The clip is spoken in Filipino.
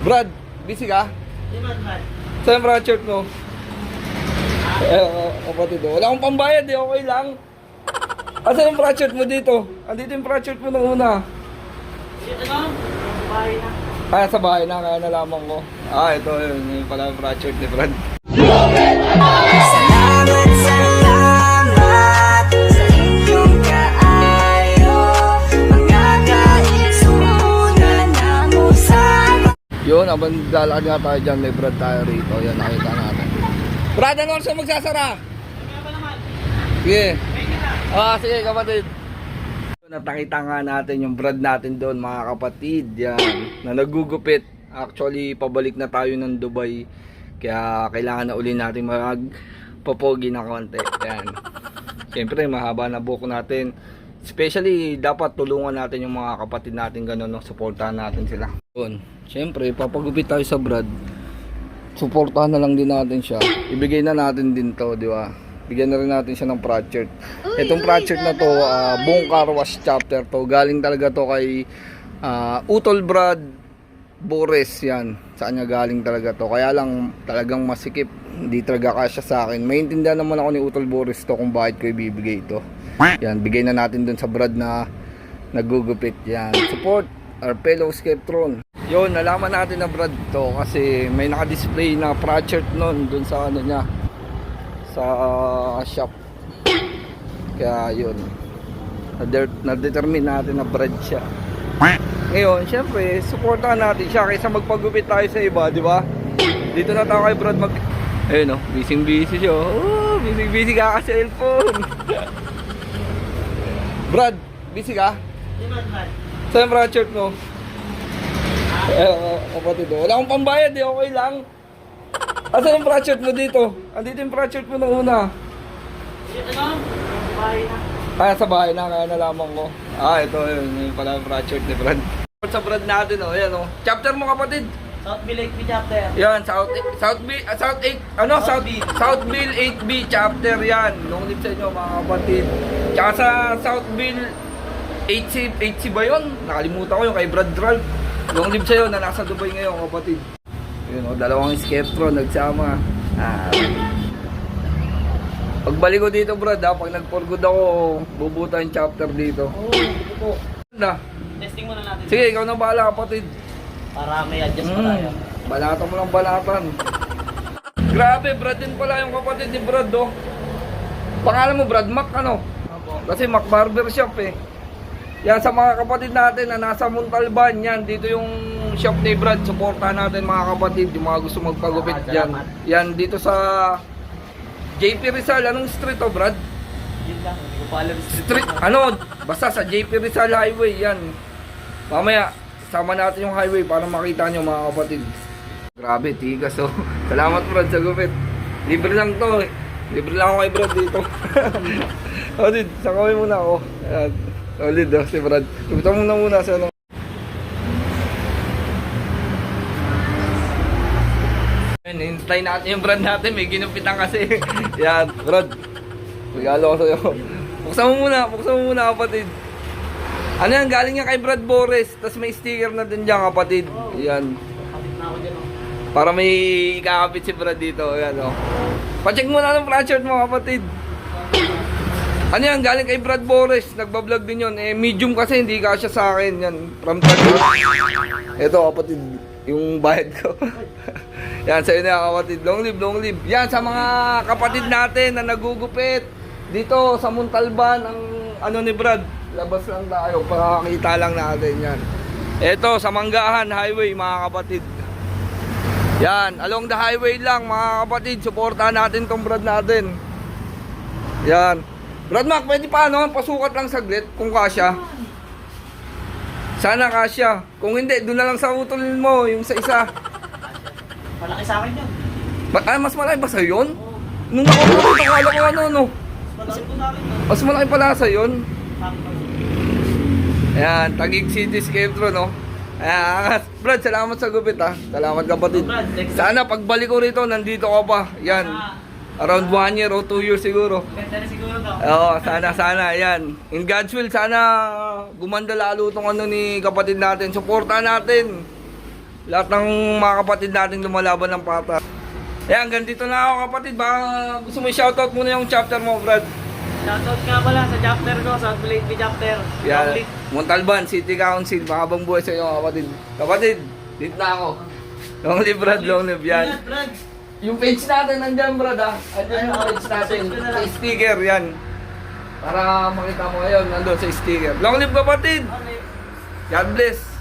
Brad, busy ka? Di man, man. Saan yung project mo? Kapatid, wala akong pambayad eh, okay lang. Asan yung project mo dito? Andito yung project mo nung una. Dito lang. Bahay na. Kaya sa bahay na, kaya nalaman ko. Ito yun, yun pala yung project ni Brad. Salamat sa inyong kaayo. Mga kaitsunan na mo sa Yun, abang lalakad nga tayo dyan, may Brad tayo rito. Yan, nakita natin. Brad, ano oras magsasara? Kaya pa naman. Sige. Sige kapatid. Natakita nga natin yung Brad natin doon mga kapatid. Yan, na nagugupit. Actually, pabalik na tayo ng Dubai. Kaya kailangan na uli natin magpopogi na konti. Yan. Siyempre, mahaba na buhok natin. Especially, dapat tulungan natin yung mga kapatid natin gano'n, no? Supportahan natin sila. Yun. Siyempre, papagupit tayo sa Brad. Supportahan na lang din natin siya. Ibigay na natin din to, di ba? Bigyan na rin natin siya ng project. Itong project na to, buong car wash chapter to. Galing talaga to kay Utol Brad Boris, yan. Sa kanya galing talaga to. Kaya lang talagang masikip. Hindi talaga kasya sa akin. Maintindihan naman ako ni Utol Boris to kung bakit ko ibibigay ito. Yan, bigay na natin dun sa Brad na nagugupit. Yan, support our fellow Skeptron. Yun, nalaman natin na Brad to kasi may naka-display na project nun dun sa ano niya, sa shop. Kaya yun, na-determine natin na Brad siya. Ngayon, syempre, supportahan natin siya kaysa magpagupit tayo sa iba, di ba? Dito na tayo kay Brad ayun, busy siya. Busy ka sa cellphone. Brad, busy ka? Di man, man. Saan yung project mo? Kapatid, wala akong pambayad eh, okay lang. Asan yung project mo dito? Andito yung project mo nung una. Dito lang. Bahay na. Kaya sa bahay na, kaya nalaman ko. Ito yun, yun pala yung project ni Brad. Sa Brad natin, yan Chapter mo kapatid. Southville 8B chapter. Yan, Southville 8B chapter yan. Long live sa inyo mga kapatid. Tsaka sa Southville 8C ba yun? Nakalimutan ko yung kay Brad Ralph. Long live sa'yo na nasa Dubai ngayon kapatid. Yun dalawang Skeptron nagsama. Pagbalik ko dito Brad pag nag-for good ako, bubuta yung chapter dito. Oo, Na. testing muna natin. Sige, ikaw na bahala kapatid. Para may adjust pa tayo. Balatan mo lang balatan. Grabe, Brad din pala yung kapatid ni Brad Pangalan mo Brad Mac ano? Kasi Mac Barber Shop eh. Yan sa mga kapatid natin na nasa Montalban, yan dito yung shop ni Brad. Suportahan natin mga kapatid, yung mga gusto magpagupit diyan. Yan dito sa JP Rizal, anong street Brad? Yun lang, hindi ko pa alam. Street, basta sa JP Rizal Highway, yan. Mamaya, sama natin yung highway para makita nyo mga kapatid. Grabe, tigas Salamat Brad sa gupit. Libre lang to eh. Libre lang ako kay Brad dito. Kapatid, sakawin muna ako. Ayan. Solid si Brad. Gupitan muna sa ano. Ayan, hintay natin yung Brad natin. May ginupitan kasi. Yan, Brad. Regalo ko sa'yo. Buksan mo muna kapatid. Ano yan, galing yan kay Brad Boris. Tapos may sticker na din dyan kapatid. Yan. Kapit na ako dyan Para may ikakapit si Brad dito. Yan Pacheck mo na ng project mo kapatid. Ano yan, galing kay Brad Boris. Nagbablog din yun. Medium kasi hindi kasya sa akin. Yan, from Taguig. Ito kapatid, yung bayad ko. Yan, sa'yo na kapatid. Long live. Yan, sa mga kapatid natin na nagugupit. Dito sa Montalban, ang ano ni Brad. Labas lang tayo, pakakita lang natin yan. Ito, sa Manggahan Highway mga kapatid. Yan, along the highway lang mga kapatid. Suportahan natin tong Brad natin. Yan. Brad Mac, pwede pa pasukat lang saglit kung kasya. Sana kasya. Kung hindi, doon na lang sa utol mo, yung sa isa. Malaki sa akin yun. Mas malaki ba sa'yo yun? Nung ako dito, kala ko ano. Malaki po sa akin. Mas malaki pala sa yun. Ayan, Taguig City Skeptron Ayan, Brad, salamat sa gupit Salamat kapatid. Sana pagbalik ko rito, nandito ka pa. Yan. Around 1 year o 2 years siguro. Ganda na siguro daw. Oo, sana, yan. In God's will, sana gumanda lalo itong ni kapatid natin. Suportahan natin. lahat ng mga kapatid nating lumalaban ng patas. Ayan, hanggang dito na ako kapatid. Baka gusto mo i-shoutout muna yung chapter mo, Brad. Shoutout nga pala sa chapter ko, sa Blade chapter. Yan, Public. Montalban, City Council, mahabang buhay sa inyo mga kapatid. Kapatid, dito na ako. Long live Brad, long live yan. Ingat, Brad. Yung page natin nandyan, Brad ah. Andyan yung page natin. Sa sticker, yan. Para makita mo ngayon, nandun sa sticker. Long live kapatid! God bless!